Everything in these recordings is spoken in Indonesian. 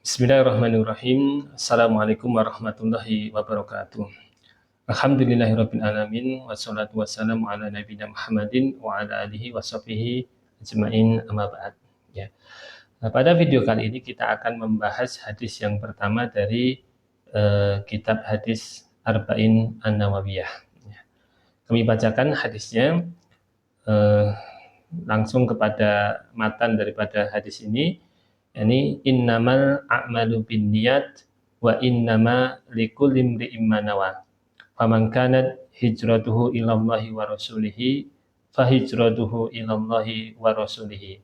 Bismillahirrahmanirrahim. Assalamualaikum warahmatullahi wabarakatuh. Alhamdulillahirabbil alamin wassalatu wassalamu ala nabiyina Muhammadin wa ala alihi washabihi ajmain amma ba'd. Ya. Pada video kali ini kita akan membahas hadis yang pertama dari kitab hadis Arba'in An-Nawawiyah. Ya. Kami bacakan hadisnya langsung kepada matan daripada hadis ini. Yani innamal a'malu binniyat wa innama likulli imri'in ma nawa. Faman kanat hijratuhu ilallahi wa rasulihi fa hijratuhu ilallahi wa rasulihi.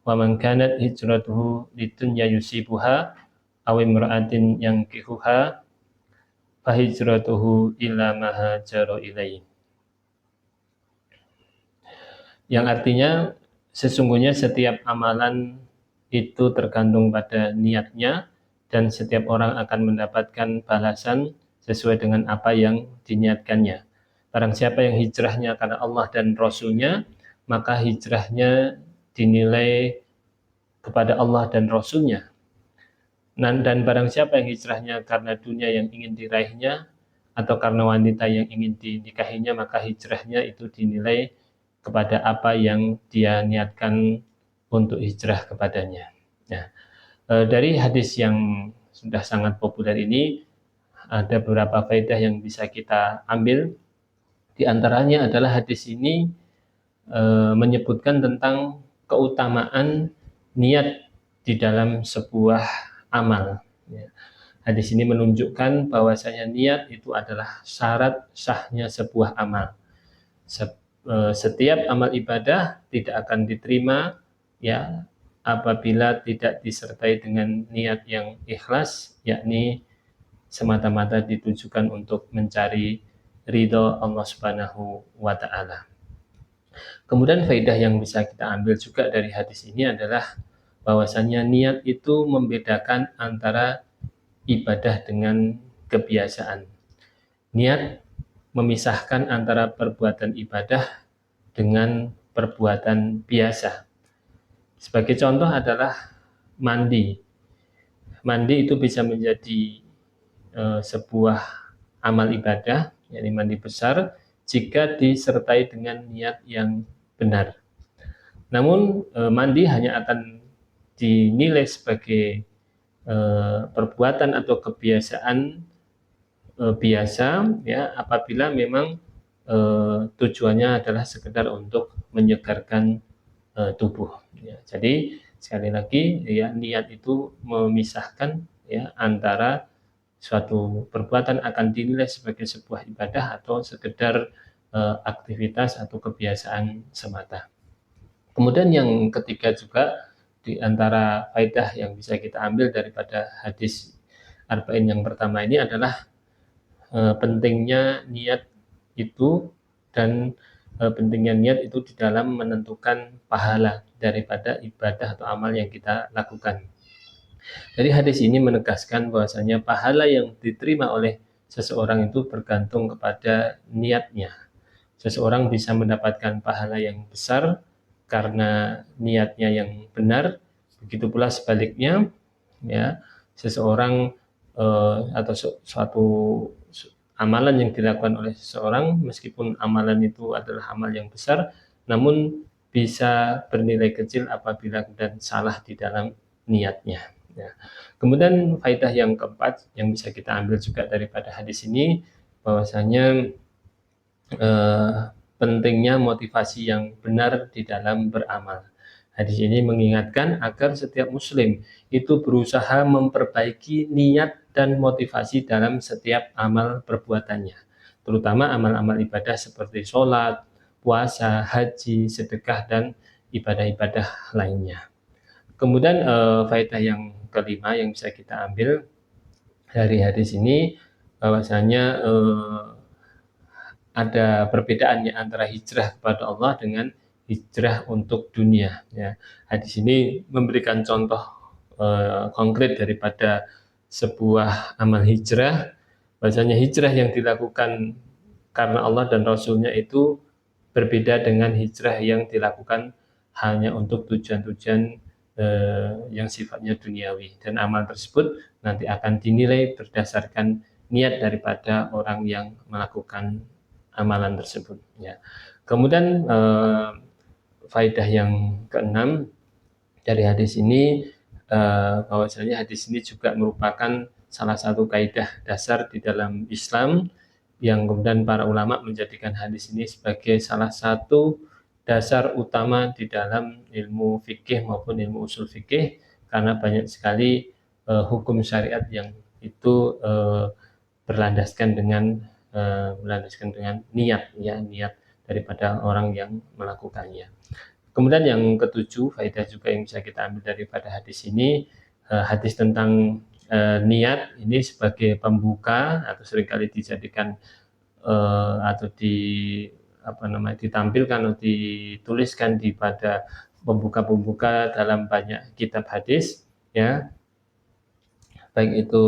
Wa man kanat hijratuhu lidunya yusibuha aw imra'atin yankihuha fa hijratuhu ila ma hajara ilaihi. Yang artinya sesungguhnya setiap amalan itu tergantung pada niatnya dan setiap orang akan mendapatkan balasan sesuai dengan apa yang diniatkannya. Barang siapa yang hijrahnya karena Allah dan Rasulnya, maka hijrahnya dinilai kepada Allah dan Rasulnya. Dan barang siapa yang hijrahnya karena dunia yang ingin diraihnya atau karena wanita yang ingin dinikahinya, maka hijrahnya itu dinilai kepada apa yang dia niatkan untuk hijrah kepadanya. Nah, dari hadis yang sudah sangat populer ini ada beberapa faedah yang bisa kita ambil. Di antaranya adalah hadis ini menyebutkan tentang keutamaan niat di dalam sebuah amal. Ya. Hadis ini menunjukkan bahwasanya niat itu adalah syarat sahnya sebuah amal. Setiap amal ibadah tidak akan diterima ya apabila tidak disertai dengan niat yang ikhlas, yakni semata-mata ditujukan untuk mencari ridho Allah Subhanahu wa ta'ala. Kemudian faedah yang bisa kita ambil juga dari hadis ini adalah bahwasanya niat itu membedakan antara ibadah dengan kebiasaan. Niat memisahkan antara perbuatan ibadah dengan perbuatan biasa. Sebagai contoh adalah mandi. Mandi itu bisa menjadi sebuah amal ibadah, yakni mandi besar, jika disertai dengan niat yang benar. Namun mandi hanya akan dinilai sebagai perbuatan atau kebiasaan biasa, ya, apabila memang tujuannya adalah sekedar untuk menyegarkan tubuh. Ya, jadi sekali lagi ya niat itu memisahkan ya antara suatu perbuatan akan dinilai sebagai sebuah ibadah atau sekedar aktivitas atau kebiasaan semata. Kemudian yang ketiga juga di antara faedah yang bisa kita ambil daripada hadis Arba'in yang pertama ini adalah pentingnya niat itu dan pentingnya niat itu di dalam menentukan pahala daripada ibadah atau amal yang kita lakukan. Jadi hadis ini menegaskan bahwasanya pahala yang diterima oleh seseorang itu bergantung kepada niatnya. Seseorang bisa mendapatkan pahala yang besar karena niatnya yang benar, begitu pula sebaliknya, ya seseorang atau suatu amalan yang dilakukan oleh seseorang, meskipun amalan itu adalah amal yang besar, namun bisa bernilai kecil apabila dan salah di dalam niatnya. Ya. Kemudian faedah yang keempat yang bisa kita ambil juga daripada hadis ini, bahwasanya pentingnya motivasi yang benar di dalam beramal. Hadis ini mengingatkan agar setiap muslim itu berusaha memperbaiki niat dan motivasi dalam setiap amal perbuatannya, terutama amal-amal ibadah seperti sholat, puasa, haji, sedekah, dan ibadah-ibadah lainnya. Kemudian faedah yang kelima yang bisa kita ambil dari hadis ini, bahwasanya ada perbedaannya antara hijrah kepada Allah dengan hijrah untuk dunia. Ya. Hadis ini memberikan contoh konkret daripada sebuah amal hijrah, bahwasanya hijrah yang dilakukan karena Allah dan Rasulnya itu berbeda dengan hijrah yang dilakukan hanya untuk tujuan-tujuan yang sifatnya duniawi, dan amal tersebut nanti akan dinilai berdasarkan niat daripada orang yang melakukan amalan tersebut, ya. Kemudian faedah yang keenam dari hadis ini, bahwasanya hadis ini juga merupakan salah satu kaidah dasar di dalam Islam yang kemudian para ulama menjadikan hadis ini sebagai salah satu dasar utama di dalam ilmu fikih maupun ilmu usul fikih, karena banyak sekali hukum syariat yang itu berlandaskan dengan niat, ya, niat daripada orang yang melakukannya. Kemudian yang ketujuh, faedah juga yang bisa kita ambil daripada hadis ini, hadis tentang niat ini sebagai pembuka, atau seringkali dijadikan atau ditampilkan atau dituliskan di pada pembuka-pembuka dalam banyak kitab hadis, ya, baik itu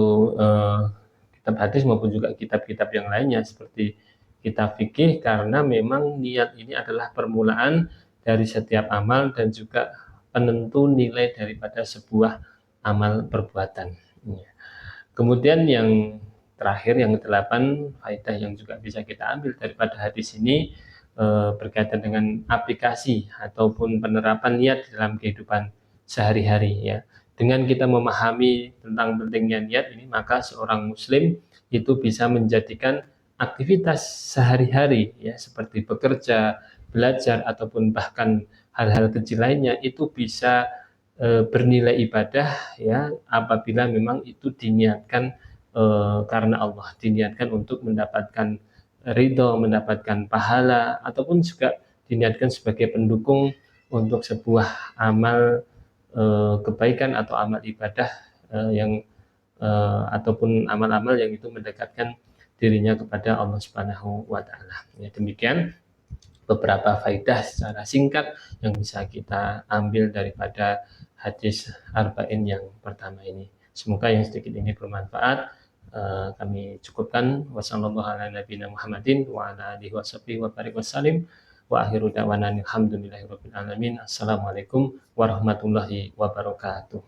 kitab hadis maupun juga kitab-kitab yang lainnya seperti kitab fikih, karena memang niat ini adalah permulaan dari setiap amal dan juga penentu nilai daripada sebuah amal perbuatan. Kemudian yang terakhir, yang ke-8, faedah yang juga bisa kita ambil daripada hadis ini berkaitan dengan aplikasi ataupun penerapan niat dalam kehidupan sehari-hari, ya. Dengan kita memahami tentang pentingnya niat ini, maka seorang muslim itu bisa menjadikan aktivitas sehari-hari, ya, seperti bekerja, belajar, ataupun bahkan hal-hal kecil lainnya itu bisa bernilai ibadah, ya, apabila memang itu diniatkan karena Allah, diniatkan untuk mendapatkan ridho, mendapatkan pahala, ataupun juga diniatkan sebagai pendukung untuk sebuah amal kebaikan atau amal ibadah yang ataupun amal-amal yang itu mendekatkan dirinya kepada Allah Subhanahu wa Ta'ala. Ya, demikian beberapa faedah secara singkat yang bisa kita ambil daripada hadis arba'in yang pertama ini. Semoga yang sedikit ini bermanfaat. Kami cukupkan. Wassalamualaikum warahmatullahi wabarakatuh.